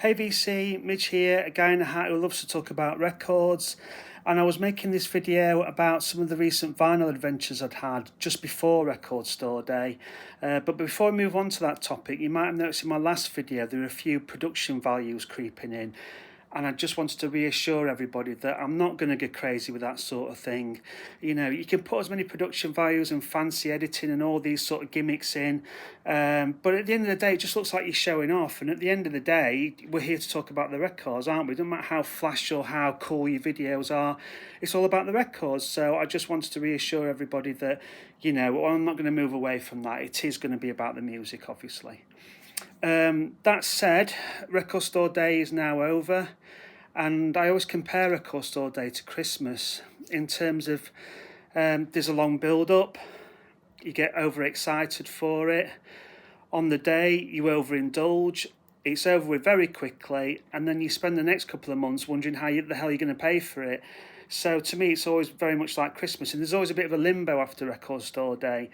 Hey VC, Mitch here, a guy in a hat who loves to talk about records. And I was making this video about some of the recent vinyl adventures I'd had just before Record Store Day. But before I move on to that topic, you might have noticed in my last video there were a few production values creeping in. And I just wanted to reassure everybody that I'm not going to get crazy with that sort of thing. You know, you can put as many production values and fancy editing and all these sort of gimmicks in, but at the end of the day, it just looks like you're showing off. And at the end of the day, we're here to talk about the records, aren't we? It doesn't matter how flash or how cool your videos are, it's all about the records. So I just wanted to reassure everybody that, you know, I'm not going to move away from that. It is going to be about the music, obviously. That said, Record Store Day is now over, and I always compare Record Store Day to Christmas in terms of there's a long build-up, you get overexcited for it. On the day, you overindulge, it's over with very quickly, and then you spend the next couple of months wondering how the hell you're going to pay for it. So to me, it's always very much like Christmas, and there's always a bit of a limbo after Record Store Day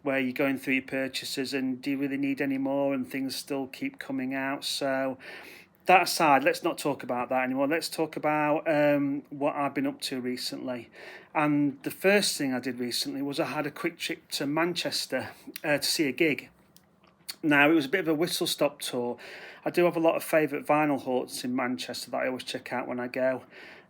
where you're going through your purchases and do you really need any more, and things still keep coming out. So that aside, let's not talk about that anymore. Let's talk about what I've been up to recently. And the first thing I did recently was I had a quick trip to Manchester to see a gig. Now, it was a bit of a whistle-stop tour. I do have a lot of favourite vinyl haunts in Manchester that I always check out when I go.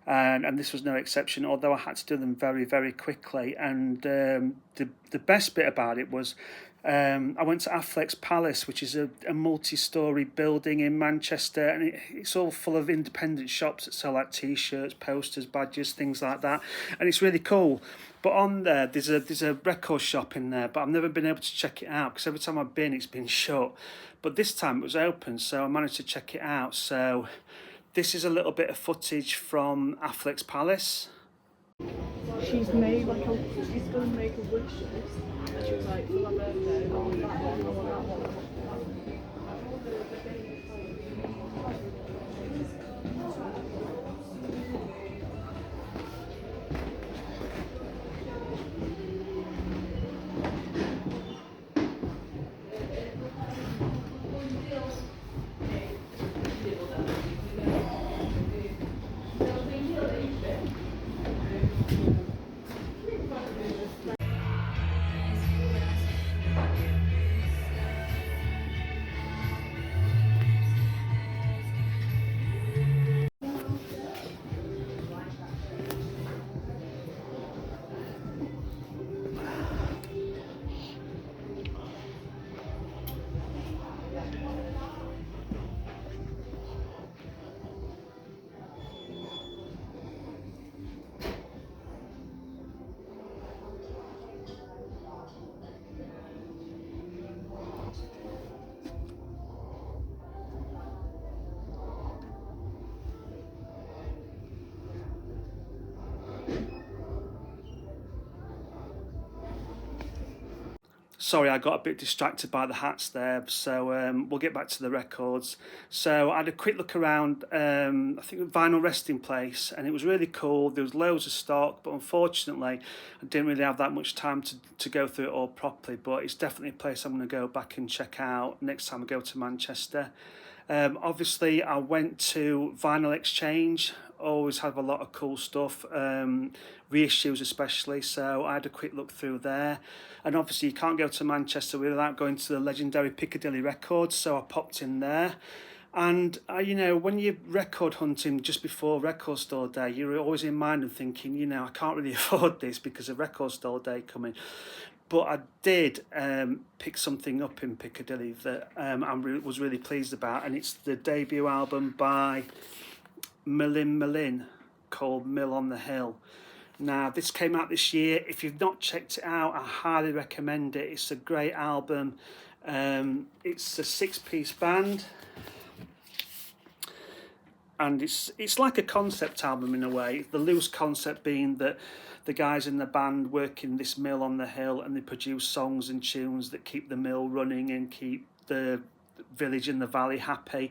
And this was no exception, although I had to do them very, very quickly. And the best bit about it was I went to Affleck's Palace, which is a multi-storey building in Manchester, and it's all full of independent shops that sell like T-shirts, posters, badges, things like that, and it's really cool. But on there's a record shop in there, but I've never been able to check it out because every time I've been, it's been shut. But this time it was open, so I managed to check it out. So this is a little bit of footage from Affleck's Palace. She's made like she's gonna make a wish list. And she was like, for my birthday, I want that one, I want that one, I want that one. Sorry, I got a bit distracted by the hats there, so we'll get back to the records. So I had a quick look around, I think Vinyl Resting Place, and it was really cool. There was loads of stock, but unfortunately I didn't really have that much time to go through it all properly, but it's definitely a place I'm going to go back and check out next time I go to Manchester. Obviously, I went to Vinyl Exchange, always have a lot of cool stuff, reissues especially, so I had a quick look through there. And obviously you can't go to Manchester without going to the legendary Piccadilly Records, so I popped in there. And you know, when you're record hunting just before Record Store Day, you're always in mind and thinking, you know, I can't really afford this because of Record Store Day coming. But I did pick something up in Piccadilly that I was really pleased about, and it's the debut album by Malin called Mill on the Hill. Now, this came out this year. If you've not checked it out, I highly recommend it. It's a great album. It's a 6-piece band, and it's like a concept album in a way. The loose concept being that the guys in the band work in this mill on the hill, and they produce songs and tunes that keep the mill running and keep the village in the valley happy.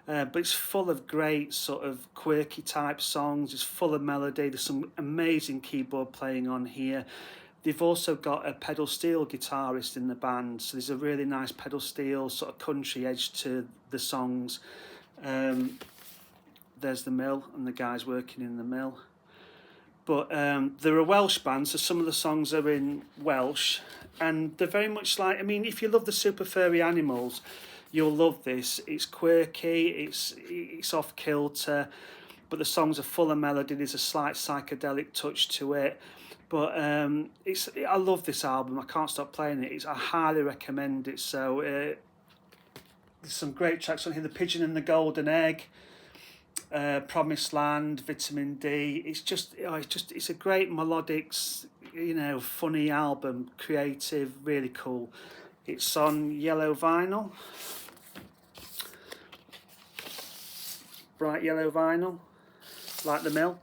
But it's full of great sort of quirky type songs. It's full of melody. There's some amazing keyboard playing on here. They've also got a pedal steel guitarist in the band, so there's a really nice pedal steel sort of country edge to the songs. There's the mill and the guys working in the mill. But they're a Welsh band, so some of the songs are in Welsh, and they're very much like, I mean, if you love the super furry animals, you'll love this. It's quirky, it's off kilter, but the songs are full of melody. There's a slight psychedelic touch to it. But I love this album. I can't stop playing it. I highly recommend it. So there's some great tracks on here. The Pigeon and the Golden Egg, Promised Land, Vitamin D. It's a great melodic, funny album, creative, really cool. It's on yellow vinyl, bright yellow vinyl, like the mill.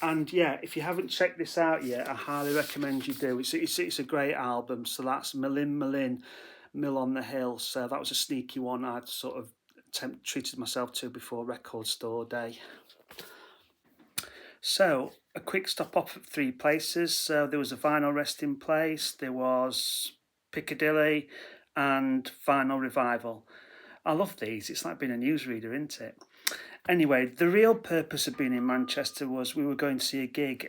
And yeah, if you haven't checked this out yet, I highly recommend you do. It's a great album. So that's Mill on the Hill. So that was a sneaky one I'd sort of treated myself to before Record Store Day. So a quick stop off at 3 places. So there was a Vinyl Resting Place, there was Piccadilly, and Vinyl Revival. I love these. It's like being a newsreader, isn't it? Anyway, the real purpose of being in Manchester was we were going to see a gig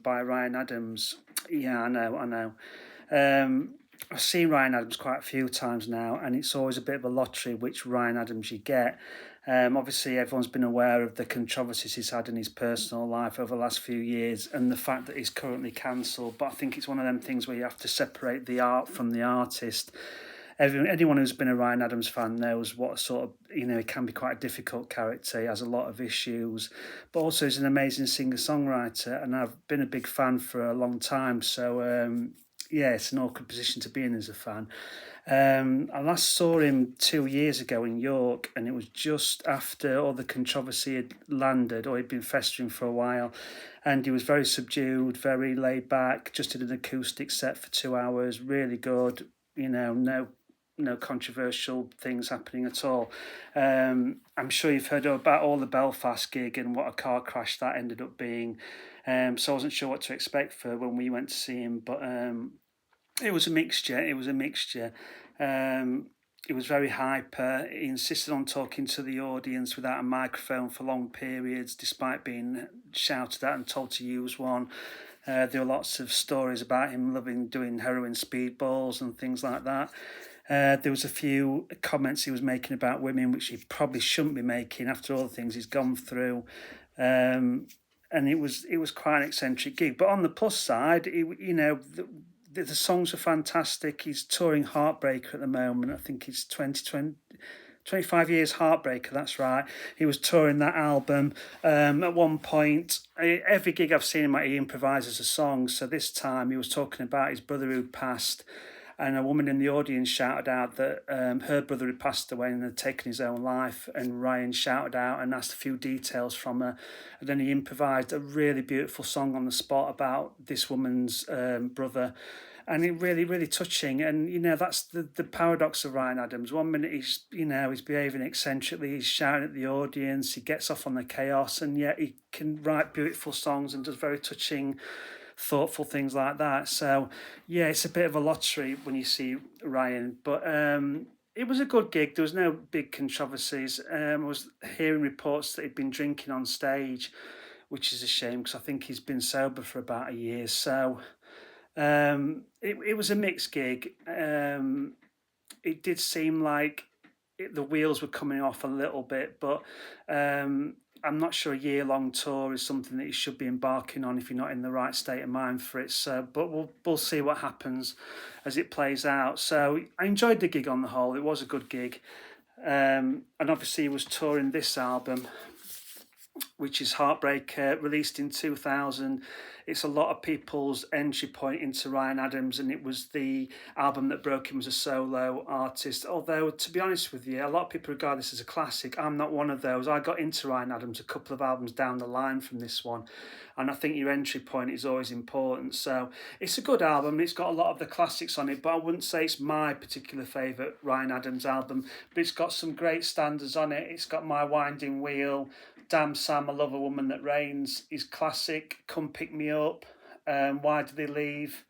by Ryan Adams. Yeah, I know. I've seen Ryan Adams quite a few times now, and it's always a bit of a lottery which Ryan Adams you get. Obviously, everyone's been aware of the controversies he's had in his personal life over the last few years and the fact that he's currently cancelled. But I think it's one of them things where you have to separate the art from the artist. Anyone who's been a Ryan Adams fan knows what sort of, he can be quite a difficult character. He has a lot of issues, but also he's an amazing singer-songwriter, and I've been a big fan for a long time. So, it's an awkward position to be in as a fan. I last saw him 2 years ago in York, and it was just after all the controversy had landed, or he'd been festering for a while, and he was very subdued, very laid back, just did an acoustic set for 2 hours, really good, no controversial things happening at all. I'm sure you've heard about all the Belfast gig and what a car crash that ended up being. So I wasn't sure what to expect for when we went to see him, but it was a mixture. It was very hyper. He insisted on talking to the audience without a microphone for long periods, despite being shouted at and told to use one. There were lots of stories about him loving doing heroin speedballs and things like that. There was a few comments he was making about women, which he probably shouldn't be making after all the things he's gone through. And it was quite an eccentric gig. But on the plus side, the songs are fantastic. He's touring Heartbreaker at the moment. I think he's 25 years Heartbreaker, that's right. He was touring that album. At one point, every gig I've seen him at, he improvises a song. So this time he was talking about his brother who'd passed, and a woman in the audience shouted out that her brother had passed away and had taken his own life, and Ryan shouted out and asked a few details from her, and then he improvised a really beautiful song on the spot about this woman's brother, and it really, really touching. And that's the paradox of Ryan Adams. 1 minute he's behaving eccentrically, he's shouting at the audience, he gets off on the chaos, and yet he can write beautiful songs and does very touching, thoughtful things like that. So yeah, it's a bit of a lottery when you see Ryan, but it was a good gig. There was no big controversies. I was hearing reports that he'd been drinking on stage, which is a shame because I think he's been sober for about a year. So it was a mixed gig. It did seem like the wheels were coming off a little bit, but I'm not sure a year-long tour is something that you should be embarking on if you're not in the right state of mind for it. So, but we'll see what happens as it plays out. So I enjoyed the gig on the whole. It was a good gig. And obviously he was touring this album, which is Heartbreaker, released in 2000. It's a lot of people's entry point into Ryan Adams, and it was the album that broke him as a solo artist. Although, to be honest with you, a lot of people regard this as a classic. I'm not one of those. I got into Ryan Adams a couple of albums down the line from this one, and I think your entry point is always important. So it's a good album. It's got a lot of the classics on it, but I wouldn't say it's my particular favourite Ryan Adams album. But it's got some great standards on it. It's got My Winding Wheel, Damn Sam, I Love a Woman That Rains is classic. Come Pick Me Up, Why Do They Leave,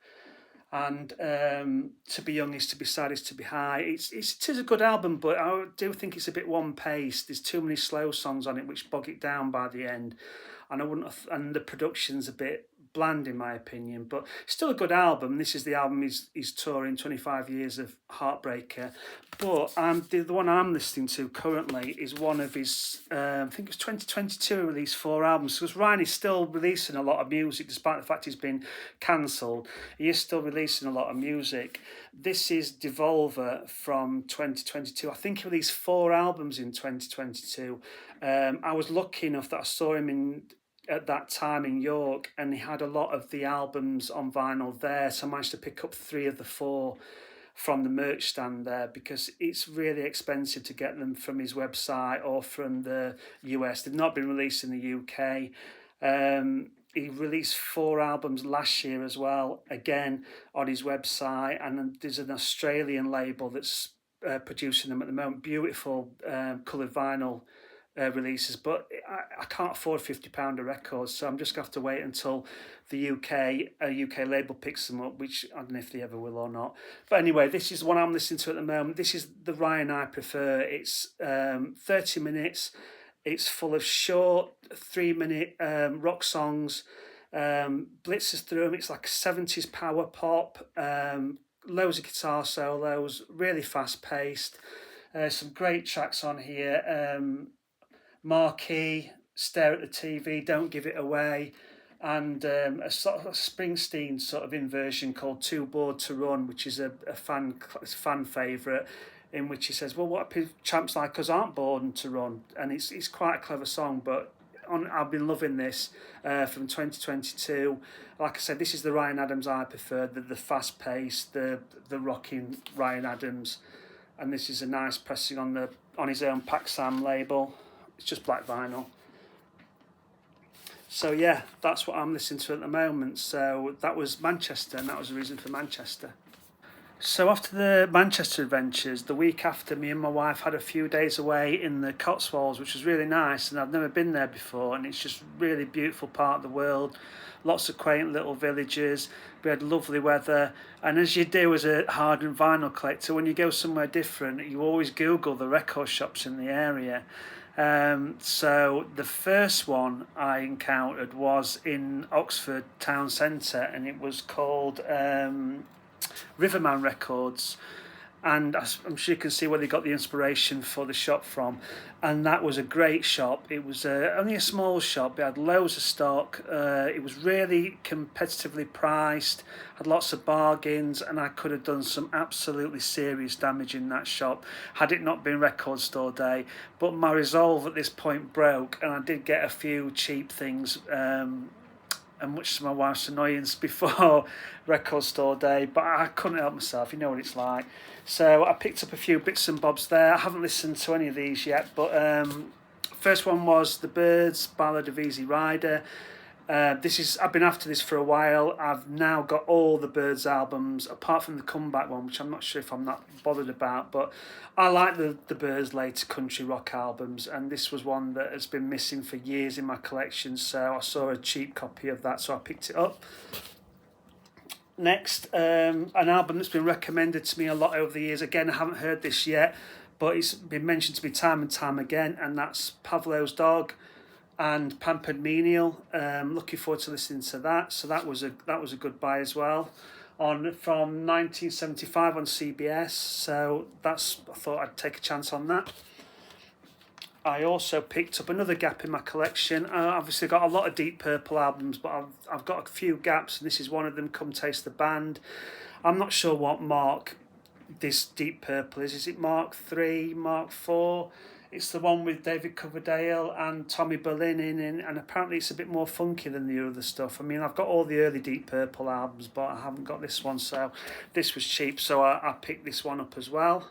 and To Be Young is to Be Sad is to Be High. It is a good album, but I do think it's a bit one paced. There's too many slow songs on it which bog it down by the end, and and the production's a bit bland in my opinion, but still a good album. This is the album he's touring 25 years of Heartbreaker, but the one I'm listening to currently is one of his I think it was 2022 he released 4 albums, because Ryan is still releasing a lot of music despite the fact he's been cancelled. He is still releasing a lot of music. This is Devolver from 2022. I think he released 4 albums in 2022. I was lucky enough that I saw him at that time in York, and he had a lot of the albums on vinyl there, so I managed to pick up 3 of the 4 from the merch stand there, because it's really expensive to get them from his website or from the US. They've not been released in the UK. He released 4 albums last year as well, again on his website, and there's an Australian label that's producing them at the moment. Beautiful coloured vinyl releases, but I can't afford £50 a record, so I'm just going to have to wait until the UK label picks them up, which I don't know if they ever will or not. But anyway, this is what I'm listening to at the moment. This is the Ryan I prefer. It's 30 minutes. It's full of short 3-minute rock songs, blitzes through them. It's like 70s power pop, loads of guitar solos, really fast paced. Some great tracks on here. Marquee, Stare at the TV, Don't Give It Away, and a sort of Springsteen sort of inversion called Too Bored to Run, which is a fan favourite, in which he says, well, what if champs like us aren't bored to run? And it's quite a clever song, but I've been loving this from 2022. Like I said, this is the Ryan Adams I prefer, the fast pace, the rocking Ryan Adams, and this is a nice pressing on his own Pac Sam label. It's just black vinyl. So yeah, that's what I'm listening to at the moment. So that was Manchester, and that was the reason for Manchester. So after the Manchester adventures, the week after, me and my wife had a few days away in the Cotswolds, which was really nice, and I've never been there before, and it's just a really beautiful part of the world. Lots of quaint little villages. We had lovely weather, and as you do as a hard and vinyl collector, when you go somewhere different, you always Google the record shops in the area. So the first one I encountered was in Oxford town centre, and it was called Riverman Records, and I'm sure you can see where they got the inspiration for the shop from, and that was a great shop. It was only a small shop, it had loads of stock, it was really competitively priced, had lots of bargains, and I could have done some absolutely serious damage in that shop had it not been record store day. But my resolve at this point broke, and I did get a few cheap things, and much to my wife's annoyance, before record store day, but I couldn't help myself, you know what it's like. So I picked up a few bits and bobs there. I haven't listened to any of these yet, but first one was The Byrds, Ballad of Easy Rider. I've been after this for a while. I've now got all the Byrds albums, apart from the comeback one, which I'm not sure if I'm not bothered about, but I like the Byrds' later country rock albums, and this was one that has been missing for years in my collection, so I saw a cheap copy of that, so I picked it up. Next, an album that's been recommended to me a lot over the years. Again, I haven't heard this yet, but it's been mentioned to me time and time again, and that's Pavlov's Dog and Pampered Menial. Looking forward to listening to that. So that was a good buy as well. From 1975 on CBS. So I thought I'd take a chance on that. I also picked up another gap in my collection. Obviously got a lot of Deep Purple albums, but I've got a few gaps, and this is one of them, Come Taste the Band. I'm not sure what mark this Deep Purple is. Is it Mark 3, Mark 4? It's the one with David Coverdale and Tommy Berlin in, and apparently it's a bit more funky than the other stuff. I mean, I've got all the early Deep Purple albums, but I haven't got this one, so this was cheap, so I picked this one up as well.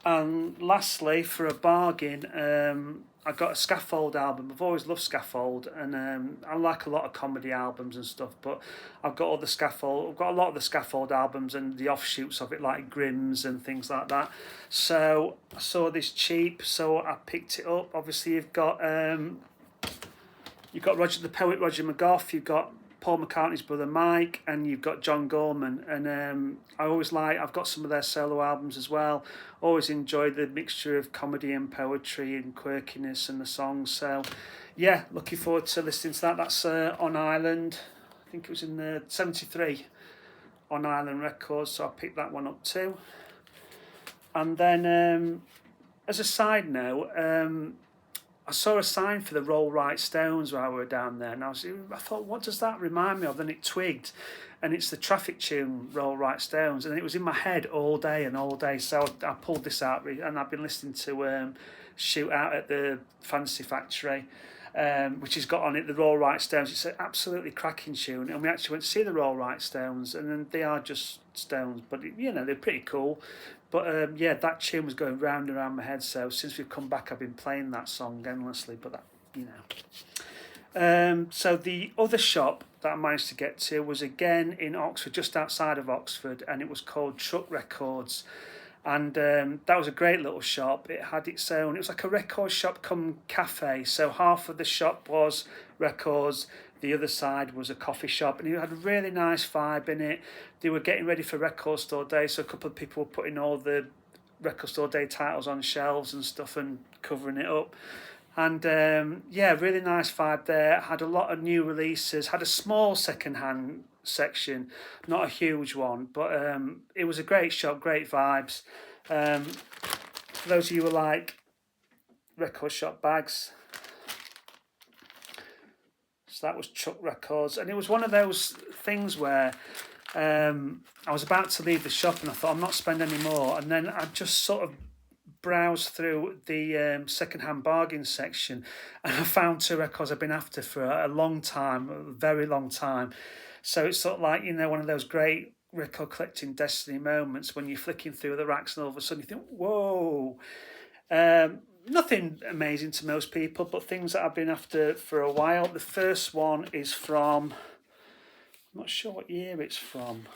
And lastly, for a bargain, I got a Scaffold album. I've always loved Scaffold, and I like a lot of comedy albums and stuff, but I've got a lot of the Scaffold albums and the offshoots of it, like Grimm's and things like that. So I saw this cheap, so I picked it up. Obviously, you've got Roger the Poet, Roger McGough, you've got Paul McCartney's brother Mike, and you've got John Gorman. And I've got some of their solo albums as well. Always enjoy the mixture of comedy and poetry and quirkiness and the songs. So, yeah, looking forward to listening to that. That's On Island. I think it was in the 73 On Island Records, so I picked that one up too. And then, as a side note, I saw a sign for the Roll Right Stones while we were down there, and I thought, what does that remind me of? Then it twigged, and it's the Traffic tune Roll Right Stones, and it was in my head all day and all day. So I pulled this out, and I've been listening to Shoot Out at the Fantasy Factory, which has got on it the Roll Right Stones. It's an absolutely cracking tune, and we actually went to see the Roll Right Stones, and then they are just Stones, but they're pretty cool. But yeah, that tune was going round and round my head. So since we've come back, I've been playing that song endlessly. But that, so the other shop that I managed to get to was again in Oxford, just outside of Oxford, and it was called Truck Records. And that was a great little shop. It had its own, it was like a record shop come cafe. So half of the shop was records, the other side was a coffee shop, and it had a really nice vibe in it. They were getting ready for Record Store Day, so a couple of people were putting all the Record Store Day titles on shelves and stuff and covering it up. And yeah, really nice vibe there. Had a lot of new releases, had a small second-hand section, not a huge one, but it was a great shop, great vibes. For those of you who like record shop bags, so that was Truck Records, and it was one of those things where I was about to leave the shop and I thought, I'm not spending any more, and then I just sort of browsed through the second-hand bargain section, and I found two records I've been after for a long time, a very long time. So it's sort of like, one of those great record collecting destiny moments when you're flicking through the racks and all of a sudden you think, whoa. Nothing amazing to most people, but things that I've been after for a while. The first one is from, I'm not sure what year it's from.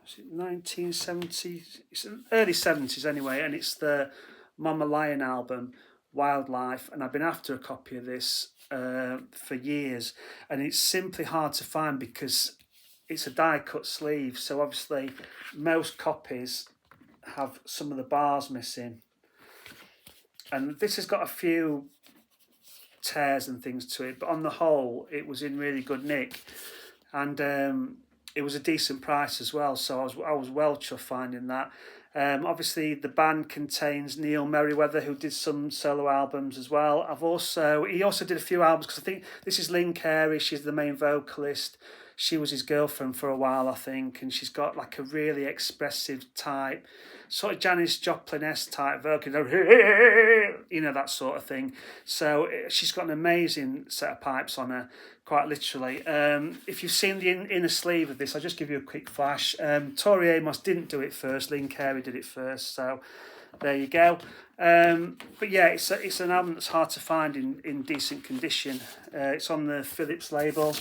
Is it 1970? It's early 70s anyway, and it's the Mama Lion album, Wildlife, and I've been after a copy of this for years, and it's simply hard to find because it's a die-cut sleeve, so obviously most copies have some of the bars missing. And this has got a few tears and things to it, but on the whole, it was in really good nick. And it was a decent price as well, so I was well chuffed finding that. Obviously, the band contains Neil Merriweather, who did some solo albums as well. He also did a few albums, because I think this is Lynn Carey, she's the main vocalist. She was his girlfriend for a while, I think, and she's got like a really expressive type, sort of Janis Joplin-esque type vocal, that sort of thing. So she's got an amazing set of pipes on her, quite literally. If you've seen the inner sleeve of this, I'll just give you a quick flash. Tori Amos didn't do it first, Lynn Carey did it first, so there you go. But yeah, it's an album that's hard to find in decent condition. It's on the Philips label.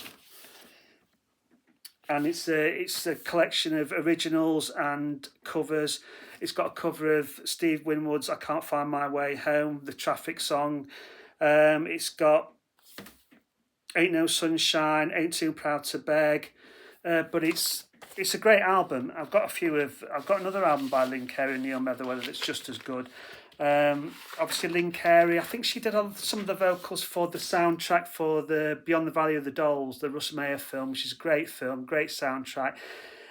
And it's a collection of originals and covers. It's got a cover of Steve Winwood's I Can't Find My Way Home, the Traffic song. It's got Ain't No Sunshine, Ain't Too Proud to Beg. But it's a great album. I've got another album by Lynn Carey and Neil Merriweather that's just as good. Obviously Lynn Carey, I think she did some of the vocals for the soundtrack for the Beyond the Valley of the Dolls, the Russ Meyer film, which is a great film, great soundtrack,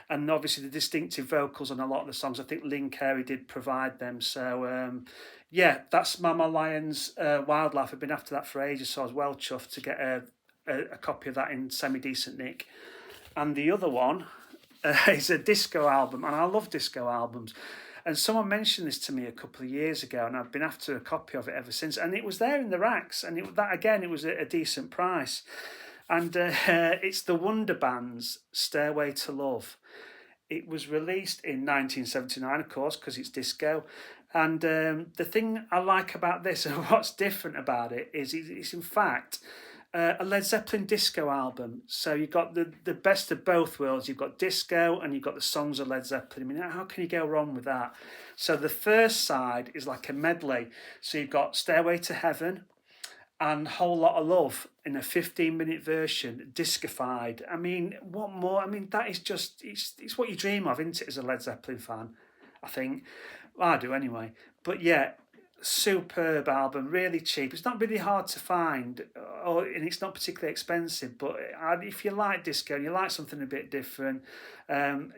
and obviously the distinctive vocals on a lot of the songs. I think Lynn Carey did provide them. So yeah, that's Mama Lion's Wildlife. I've been after that for ages, so I was well chuffed to get a copy of that in semi-decent nick. And the other one is a disco album, and I love disco albums. And someone mentioned this to me a couple of years ago, and I've been after a copy of it ever since. And it was there in the racks, and it was a decent price. And it's the Wonder Band's Stairway to Love. It was released in 1979, of course, because it's disco. And the thing I like about this, and what's different about it, is it's in fact a Led Zeppelin disco album. So you've got the best of both worlds. You've got disco and you've got the songs of Led Zeppelin. I mean, how can you go wrong with that? So the first side is like a medley. So you've got Stairway to Heaven, and Whole Lot of Love in a 15-minute version, discified. I mean, what more? I mean, that is just, it's what you dream of, isn't it, as a Led Zeppelin fan, I think. Well, I do anyway. But yeah, superb album, really cheap. It's not really hard to find, and it's not particularly expensive. But if you like disco and you like something a bit different,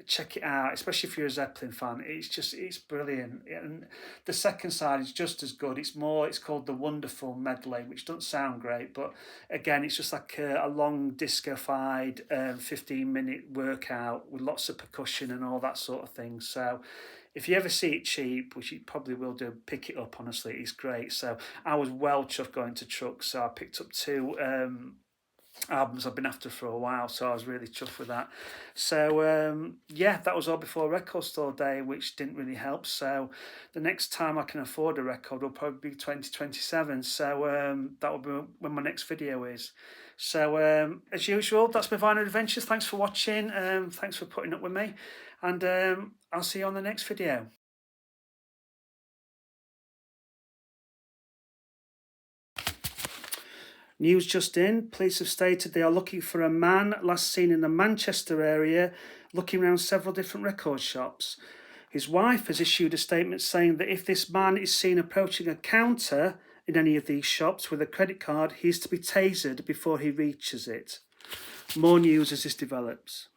check it out. Especially if you're a Zeppelin fan, it's brilliant. And the second side is just as good. It's called the Wonderful Medley, which doesn't sound great, but again, it's just like a long disco-fied 15-minute workout with lots of percussion and all that sort of thing. So if you ever see it cheap, which you probably will do, pick it up, honestly, it's great. So I was well chuffed going to Trucks, so I picked up two albums I've been after for a while, so I was really chuffed with that. So yeah, that was all before Record Store Day, which didn't really help. So the next time I can afford a record will probably be 2027, so that will be when my next video is. So as usual, that's my Vinyl Adventures. Thanks for watching, thanks for putting up with me, and I'll see you on the next video. News just in, police have stated they are looking for a man last seen in the Manchester area looking around several different record shops. His wife has issued a statement saying that if this man is seen approaching a counter in any of these shops with a credit card, he is to be tasered before he reaches it. More news as this develops.